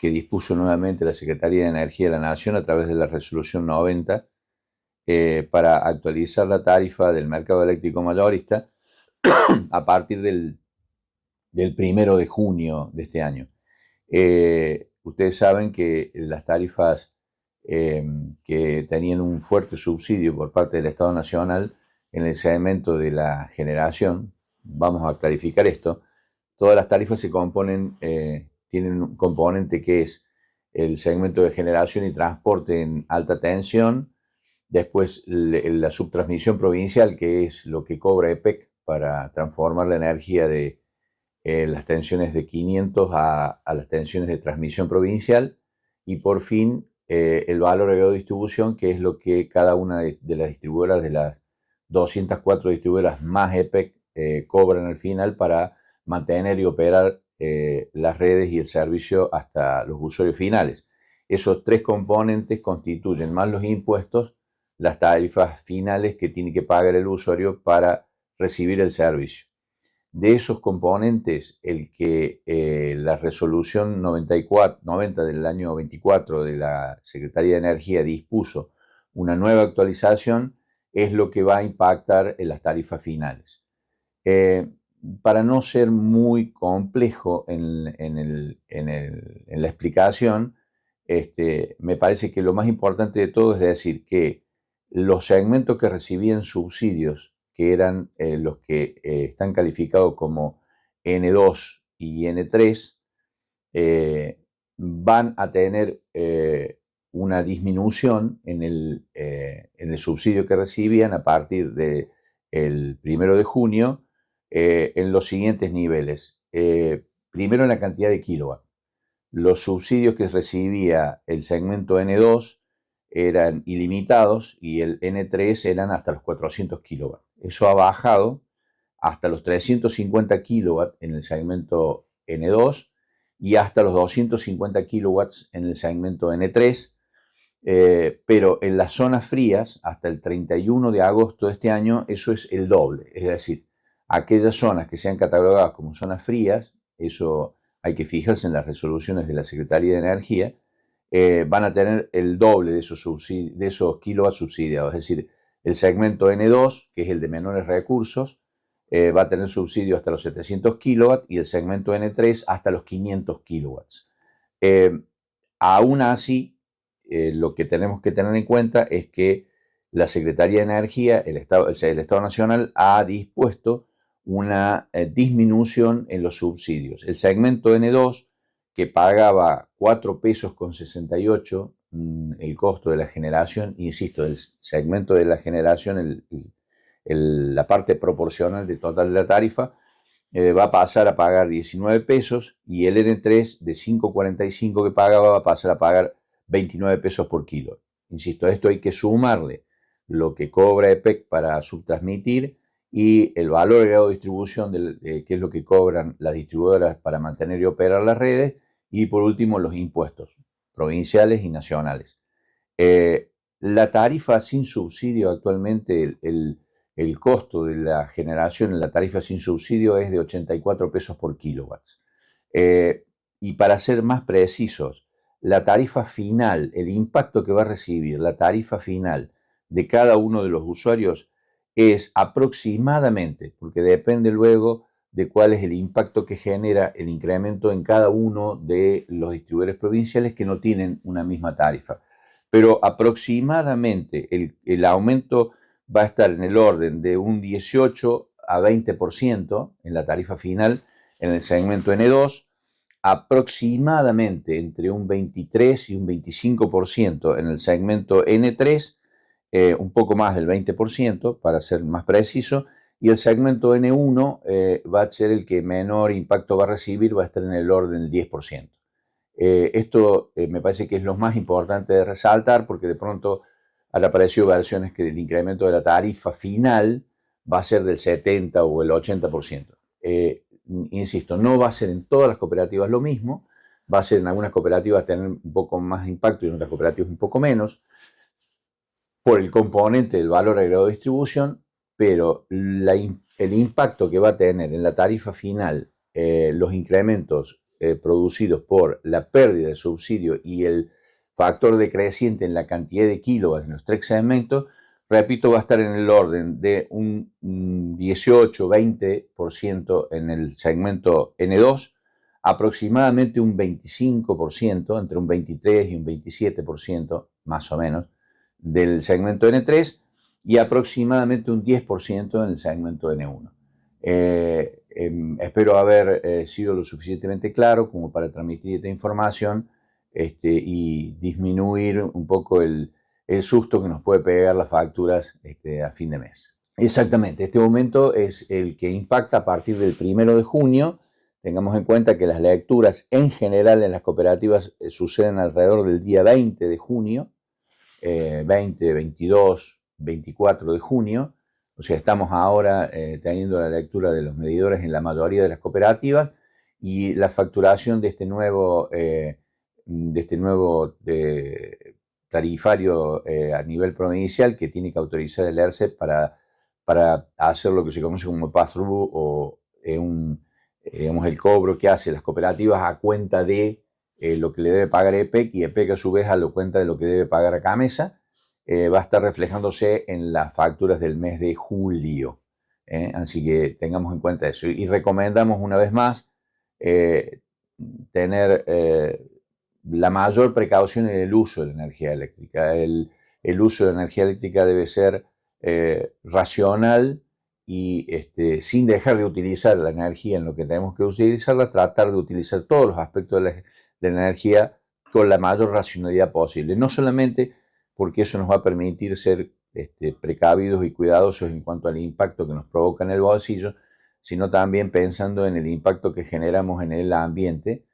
que dispuso nuevamente la Secretaría de Energía de la Nación a través de la resolución 90 para actualizar la tarifa del mercado eléctrico mayorista a partir del 1 de junio de este año. Ustedes saben que las tarifas que tenían un fuerte subsidio por parte del Estado Nacional en el segmento de la generación, vamos a clarificar esto, todas las tarifas se componen, tienen un componente que es el segmento de generación y transporte en alta tensión, después la subtransmisión provincial, que es lo que cobra EPEC para transformar la energía de las tensiones de 500 a las tensiones de transmisión provincial, y por fin el valor agregado de distribución, que es lo que cada una de las distribuidoras, de las 204 distribuidoras más EPEC, cobran al final para mantener y operar las redes y el servicio hasta los usuarios finales. Esos tres componentes constituyen, más los impuestos, las tarifas finales que tiene que pagar el usuario para recibir el servicio. De esos componentes, el que la resolución 90 del año 24 de la Secretaría de Energía dispuso una nueva actualización es lo que va a impactar en las tarifas finales. Para no ser muy complejo en la explicación, me parece que lo más importante de todo es decir que los segmentos que recibían subsidios, que eran los que están calificados como N2 y N3, van a tener una disminución en el subsidio que recibían a partir del 1 de junio en los siguientes niveles. Primero, en la cantidad de kilowatt. Los subsidios que recibía el segmento N2 eran ilimitados y el N3 eran hasta los 400 kilowatts. Eso ha bajado hasta los 350 kilowatts en el segmento N2 y hasta los 250 kilowatts en el segmento N3, pero en las zonas frías, hasta el 31 de agosto de este año, eso es el doble. Es decir, aquellas zonas que sean catalogadas como zonas frías, eso hay que fijarse en las resoluciones de la Secretaría de Energía, van a tener el doble de esos kilowatts subsidiados. Es decir, el segmento N2, que es el de menores recursos, va a tener subsidio hasta los 700 kilowatts y el segmento N3 hasta los 500 kilowatts. Aún así, lo que tenemos que tener en cuenta es que la Secretaría de Energía, el Estado Nacional, ha dispuesto una disminución en los subsidios. El segmento N2, que pagaba 4 pesos con 68 el costo de la generación, insisto, el segmento de la generación, la parte proporcional de total de la tarifa, va a pasar a pagar 19 pesos y el N3 de 5,45 que pagaba va a pasar a pagar 29 pesos por kilo. Insisto, a esto hay que sumarle lo que cobra EPEC para subtransmitir y el valor agregado de distribución, que es lo que cobran las distribuidoras para mantener y operar las redes, y por último los impuestos provinciales y nacionales. La tarifa sin subsidio actualmente, el costo de la generación en la tarifa sin subsidio es de 84 pesos por kilowatts. Y para ser más precisos, la tarifa final, el impacto que va a recibir la tarifa final de cada uno de los usuarios es aproximadamente, porque depende luego de cuál es el impacto que genera el incremento en cada uno de los distribuidores provinciales que no tienen una misma tarifa. Pero aproximadamente el aumento va a estar en el orden de un 18 a 20% en la tarifa final en el segmento N2, aproximadamente entre un 23 y un 25% en el segmento N3, un poco más del 20% para ser más preciso, y el segmento N1 va a ser el que menor impacto va a recibir, va a estar en el orden del 10%. Esto me parece que es lo más importante de resaltar, porque de pronto han aparecido versiones que el incremento de la tarifa final va a ser del 70 o el 80%. Insisto, no va a ser en todas las cooperativas lo mismo, va a ser en algunas cooperativas tener un poco más impacto y en otras cooperativas un poco menos, por el componente del valor agregado de distribución, pero el impacto que va a tener en la tarifa final los incrementos producidos por la pérdida de subsidio y el factor decreciente en la cantidad de kilowatts en los tres segmentos, repito, va a estar en el orden de un 18-20% en el segmento N2, aproximadamente un 25%, entre un 23 y un 27% más o menos, del segmento N3 y aproximadamente un 10% en el segmento N1. Espero haber sido lo suficientemente claro como para transmitir esta información y disminuir un poco el susto que nos puede pegar las facturas a fin de mes. Exactamente, este aumento es el que impacta a partir del 1 de junio. Tengamos en cuenta que las lecturas en general en las cooperativas suceden alrededor del día 20 de junio, 20, 22, 24 de junio. O sea, estamos ahora teniendo la lectura de los medidores en la mayoría de las cooperativas y la facturación de este nuevo tarifario a nivel provincial que tiene que autorizar el ERCE para hacer lo que se conoce como pass-through o digamos, el cobro que hace las cooperativas a cuenta de lo que le debe pagar EPEC y EPEC a su vez a la cuenta de lo que debe pagar a CAMESA, va a estar reflejándose en las facturas del mes de julio. Así que tengamos en cuenta eso. Y recomendamos una vez más tener la mayor precaución en el uso de la energía eléctrica. El uso de la energía eléctrica debe ser racional y sin dejar de utilizar la energía en lo que tenemos que utilizarla, tratar de utilizar todos los aspectos de la energía con la mayor racionalidad posible. No solamente porque eso nos va a permitir ser precavidos y cuidadosos en cuanto al impacto que nos provoca en el bolsillo, sino también pensando en el impacto que generamos en el ambiente